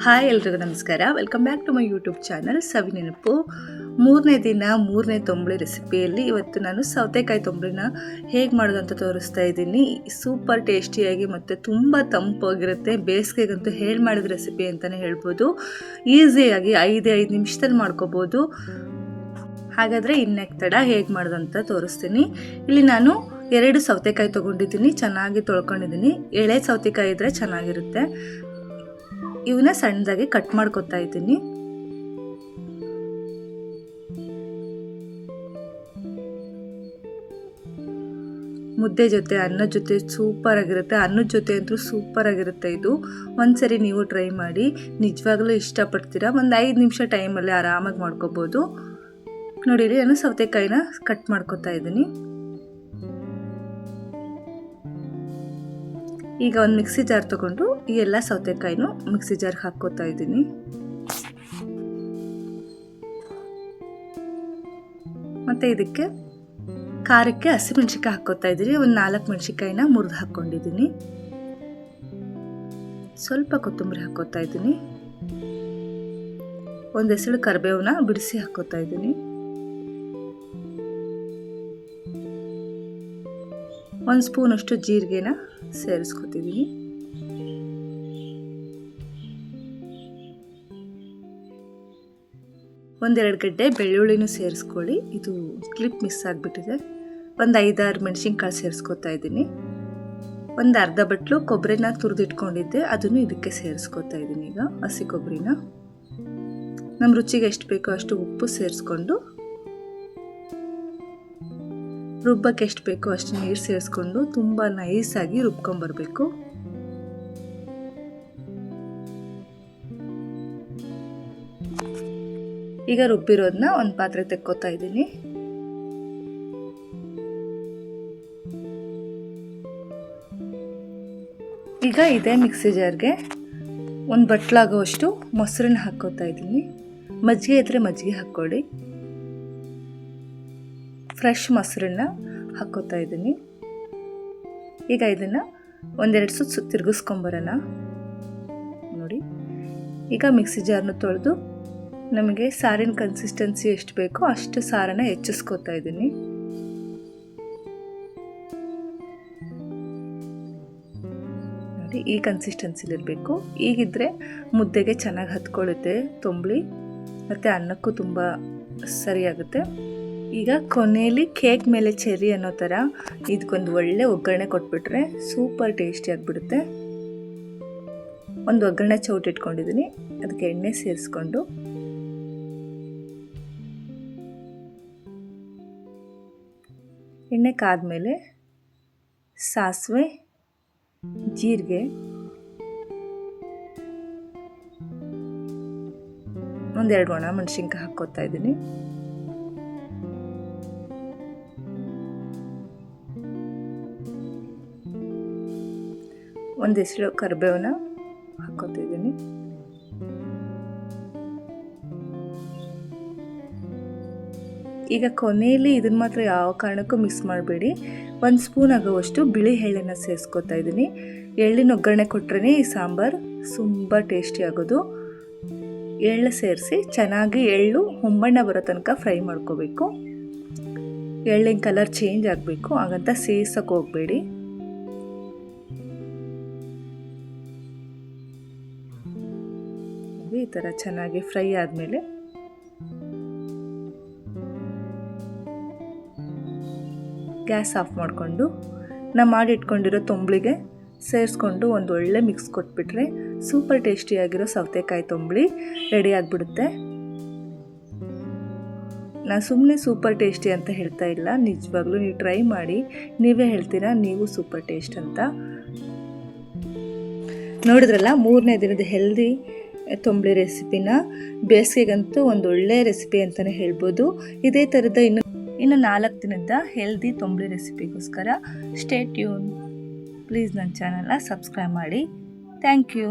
Hi ಎಲ್ರಿಗೂ ನಮಸ್ಕಾರ. Welcome back to my YouTube channel Savi Nenapu. ಮೂರನೇ ದಿನ ಮೂರನೇ ತೊಂಬಳಿ ರೆಸಿಪಿಯಲ್ಲಿ ಇವತ್ತು ನಾನು ಸೌತೆಕಾಯಿ ತೊಂಬಳಿನ ಹೇಗೆ ಮಾಡೋದು ಅಂತ ತೋರಿಸ್ತಾ ಇದ್ದೀನಿ. ಸೂಪರ್ ಟೇಸ್ಟಿಯಾಗಿ ಮತ್ತು ತುಂಬ ತಂಪಾಗಿರುತ್ತೆ. ಬೇಸಿಗೆಗಂತೂ ಹೇಳಿ ಮಾಡಿದ ರೆಸಿಪಿ ಅಂತಲೇ ಹೇಳ್ಬೋದು. ಈಸಿಯಾಗಿ 5 ನಿಮಿಷದಲ್ಲಿ ಮಾಡ್ಕೋಬೋದು. ಹಾಗಾದರೆ ಇನ್ನೆಕ್ ತಡ ಹೇಗೆ ಮಾಡೋದು ಅಂತ ತೋರಿಸ್ತೀನಿ. ಇಲ್ಲಿ ನಾನು 2 ಸೌತೆಕಾಯಿ ತೊಗೊಂಡಿದ್ದೀನಿ, ಚೆನ್ನಾಗಿ ತೊಳ್ಕೊಂಡಿದ್ದೀನಿ. ಎಳೆ ಸೌತೆಕಾಯಿ ಇದ್ದರೆ ಚೆನ್ನಾಗಿರುತ್ತೆ. ಇವನ್ನ ಸಣ್ಣದಾಗಿ ಕಟ್ ಮಾಡ್ಕೊತಾ ಇದ್ದೀನಿ. ಮುದ್ದೆ ಜೊತೆ ಅನ್ನದ ಜೊತೆ ಸೂಪರ್ ಆಗಿರುತ್ತೆ. ಅನ್ನದ ಜೊತೆ ಅಂತೂ ಸೂಪರ್ ಆಗಿರುತ್ತೆ. ಇದು ಒಂದ್ಸರಿ ನೀವು ಟ್ರೈ ಮಾಡಿ, ನಿಜವಾಗ್ಲೂ ಇಷ್ಟಪಡ್ತೀರಾ. ಒಂದು 5 ನಿಮಿಷ ಟೈಮಲ್ಲಿ ಆರಾಮಾಗಿ ಮಾಡ್ಕೋಬೋದು. ನೋಡಿರಿ, ನಾನು ಸೌತೆಕಾಯಿನ ಕಟ್ ಮಾಡ್ಕೊತಾ ಇದ್ದೀನಿ. ಈಗ ಒಂದು ಮಿಕ್ಸಿ ಜಾರ್ ತಗೊಂಡು ಈ ಎಲ್ಲ ಸೌತೆಕಾಯಿನೂ ಮಿಕ್ಸಿ ಜಾರ್ಗೆ ಹಾಕ್ಕೋತಾ ಇದ್ದೀನಿ. ಮತ್ತು ಇದಕ್ಕೆ ಖಾರಕ್ಕೆ ಹಸಿಮೆಣ್ಸಿಕಾಯಿ ಹಾಕ್ಕೋತಾ ಇದ್ದೀನಿ. ಒಂದು 4 ಮೆಣಸಿಕಾಯಿನ ಮುರಿದು ಹಾಕ್ಕೊಂಡಿದ್ದೀನಿ. ಸ್ವಲ್ಪ ಕೊತ್ತಂಬರಿ ಹಾಕ್ಕೋತಾ ಇದ್ದೀನಿ. ಒಂದು ಎಸಳು ಕರಿಬೇವನ್ನ ಬಿಡಿಸಿ ಹಾಕ್ಕೋತಾ ಇದ್ದೀನಿ. ಒಂದು ಸ್ಪೂನಷ್ಟು ಜೀರಿಗೆನ ಸೇರಿಸ್ಕೊತಿದ್ದೀನಿ. ಒಂದೆರಡು ಗಡ್ಡೆ ಬೆಳ್ಳುಳ್ಳಿನೂ ಸೇರಿಸ್ಕೊಳ್ಳಿ. ಇದು ಕ್ಲಿಪ್ ಮಿಸ್ ಆಗಿಬಿಟ್ಟಿದೆ. ಒಂದು 5-6 ಮೆಣಸಿನ್ಕಾಳು ಸೇರಿಸ್ಕೊತಾ ಇದ್ದೀನಿ. ಒಂದು ಅರ್ಧ ಬಟ್ಲು ಕೊಬ್ಬರಿನ ತುರಿದಿಟ್ಕೊಂಡಿದ್ದೆ, ಅದನ್ನು ಇದಕ್ಕೆ ಸೇರಿಸ್ಕೊತಾ ಇದ್ದೀನಿ. ಈಗ ಹಸಿ ಕೊಬ್ಬರಿನ ನಮ್ಮ ರುಚಿಗೆ ಎಷ್ಟು ಬೇಕೋ ಅಷ್ಟು ಉಪ್ಪು ಸೇರಿಸ್ಕೊಂಡು, ರುಬ್ಬಕ್ಕೆ ಎಷ್ಟು ಬೇಕೋ ಅಷ್ಟು ನೀರು ಸೇರಿಸ್ಕೊಂಡು ತುಂಬ ನೈಸಾಗಿ ರುಬ್ಕೊಂಬರ್ಬೇಕು. ಈಗ ರುಬ್ಬಿರೋದನ್ನ ಒಂದು ಪಾತ್ರೆ ತೆಕ್ಕೋತಾ ಇದ್ದೀನಿ. ಈಗ ಇದೇ ಮಿಕ್ಸಿ ಜಾರ್ಗೆ ಒಂದು ಬಟ್ಲಾಗುವಷ್ಟು ಮೊಸರನ್ನ ಹಾಕ್ಕೋತಾ ಇದ್ದೀನಿ. ಮಜ್ಜಿಗೆ ಇದ್ದರೆ ಮಜ್ಜಿಗೆ ಹಾಕ್ಕೊಳ್ಳಿ. ಫ್ರೆಶ್ ಮೊಸರನ್ನ ಹಾಕ್ಕೋತಾ ಇದ್ದೀನಿ. ಈಗ ಇದನ್ನು 1-2 ಸುತ್ತು ತಿರುಗಿಸ್ಕೊಂಬರೋಣ. ನೋಡಿ, ಈಗ ಮಿಕ್ಸಿ ಜಾರ್ನ ತೊಳೆದು ನಮಗೆ ಸಾರಿನ ಕನ್ಸಿಸ್ಟೆನ್ಸಿ ಎಷ್ಟು ಬೇಕೋ ಅಷ್ಟು ಸಾರನ್ನು ಹೆಚ್ಚಿಸ್ಕೋತಾ ಇದ್ದೀನಿ. ನೋಡಿ, ಈ ಕನ್ಸಿಸ್ಟೆನ್ಸಿಲಿರಬೇಕು. ಈಗಿದ್ರೆ ಮುದ್ದೆಗೆ ಚೆನ್ನಾಗಿ ಹತ್ಕೊಳ್ಳುತ್ತೆ ತೊಂಬಳಿ, ಮತ್ತು ಅನ್ನಕ್ಕೂ ತುಂಬ ಸರಿಯಾಗುತ್ತೆ. ಈಗ ಕೊನೆಯಲ್ಲಿ ಕೇಕ್ ಮೇಲೆ ಚೆರ್ರಿ ಅನ್ನೋ ಥರ ಇದಕ್ಕೊಂದು ಒಳ್ಳೆ ಒಗ್ಗರಣೆ ಕೊಟ್ಬಿಟ್ರೆ ಸೂಪರ್ ಟೇಸ್ಟಿ ಆಗಿಬಿಡುತ್ತೆ. ಒಂದು ಒಗ್ಗರಣೆ ಚೌಟ್ ಇಟ್ಕೊಂಡಿದ್ದೀನಿ. ಅದಕ್ಕೆ ಎಣ್ಣೆ ಸೇರಿಸ್ಕೊಂಡು ಎಣ್ಣೆ ಕಾದ್ಮೇಲೆ ಸಾಸಿವೆ, ಜೀರಿಗೆ, ಒಂದೆರಡು ಒಣ ಮೆಣಸಿನ್ಕಾಯಿ ಹಾಕ್ಕೋತಾ ಇದ್ದೀನಿ. ಒಂದು ಎಸಳು ಕರಿಬೇವನ್ನ ಹಾಕ್ಕೋತಿದ್ದೀನಿ. ಈಗ ಕೊನೆಯಲ್ಲಿ ಇದನ್ನು ಮಾತ್ರ ಯಾವ ಕಾರಣಕ್ಕೂ ಮಿಕ್ಸ್ ಮಾಡಬೇಡಿ. 1 ಸ್ಪೂನ್ ಆಗುವಷ್ಟು ಬಿಳಿ ಎಳ್ಳನ್ನು ಸೇರಿಸ್ಕೋತಾ ಇದ್ದೀನಿ. ಎಳ್ಳಿನ ಒಗ್ಗರಣೆ ಕೊಟ್ರೇ ಈ ಸಾಂಬಾರು ತುಂಬ ಟೇಸ್ಟಿ ಆಗೋದು. ಎಳ್ಳು ಸೇರಿಸಿ ಚೆನ್ನಾಗಿ ಎಳ್ಳು ಹೊಂಬಣ್ಣ ಬರೋ ತನಕ ಫ್ರೈ ಮಾಡ್ಕೋಬೇಕು. ಎಳ್ಳಿನ ಕಲರ್ ಚೇಂಜ್ ಆಗಬೇಕು, ಹಾಗಂತ ಸೇರ್ಸೋಕೆ ಹೋಗಬೇಡಿ. ಈ ಥರ ಚೆನ್ನಾಗಿ ಫ್ರೈ ಆದಮೇಲೆ ಗ್ಯಾಸ್ ಆಫ್ ಮಾಡಿಕೊಂಡು ನಾವು ಮಾಡಿಟ್ಕೊಂಡಿರೋ ತೊಂಬಳಿಗೆ ಸೇರಿಸ್ಕೊಂಡು ಒಂದು ಒಳ್ಳೆ ಮಿಕ್ಸ್ ಕೊಟ್ಬಿಟ್ರೆ ಸೂಪರ್ ಟೇಸ್ಟಿಯಾಗಿರೋ ಸೌತೆಕಾಯಿ ತೊಂಬಳಿ ರೆಡಿ ಆಗಿಬಿಡುತ್ತೆ. ನಾನು ಸುಮ್ಮನೆ ಸೂಪರ್ ಟೇಸ್ಟಿ ಅಂತ ಹೇಳ್ತಾ ಇಲ್ಲ, ನಿಜವಾಗ್ಲೂ ನೀವು ಟ್ರೈ ಮಾಡಿ, ನೀವೇ ಹೇಳ್ತೀರಾ ನೀವು ಸೂಪರ್ ಟೇಸ್ಟ್ ಅಂತ. ನೋಡಿದ್ರಲ್ಲ, 3ನೇ ದಿನದ ಹೆಲ್ದಿ ತೊಂಬಳಿ ರೆಸಿಪಿನ. ಬೇಸಿಗೆಗಂತೂ ಒಂದು ಒಳ್ಳೆ ರೆಸಿಪಿ ಅಂತಲೇ ಹೇಳ್ಬೋದು. ಇದೇ ಥರದ ಇನ್ನು 4 ದಿನದ ಹೆಲ್ದಿ ತೊಂಬಳಿ ರೆಸಿಪಿಗೋಸ್ಕರ ಸ್ಟೇ ಟ್ಯೂನ್. ಪ್ಲೀಸ್ ನನ್ನ ಚಾನಲ್ನ ಸಬ್ಸ್ಕ್ರೈಬ್ ಮಾಡಿ. Thank you.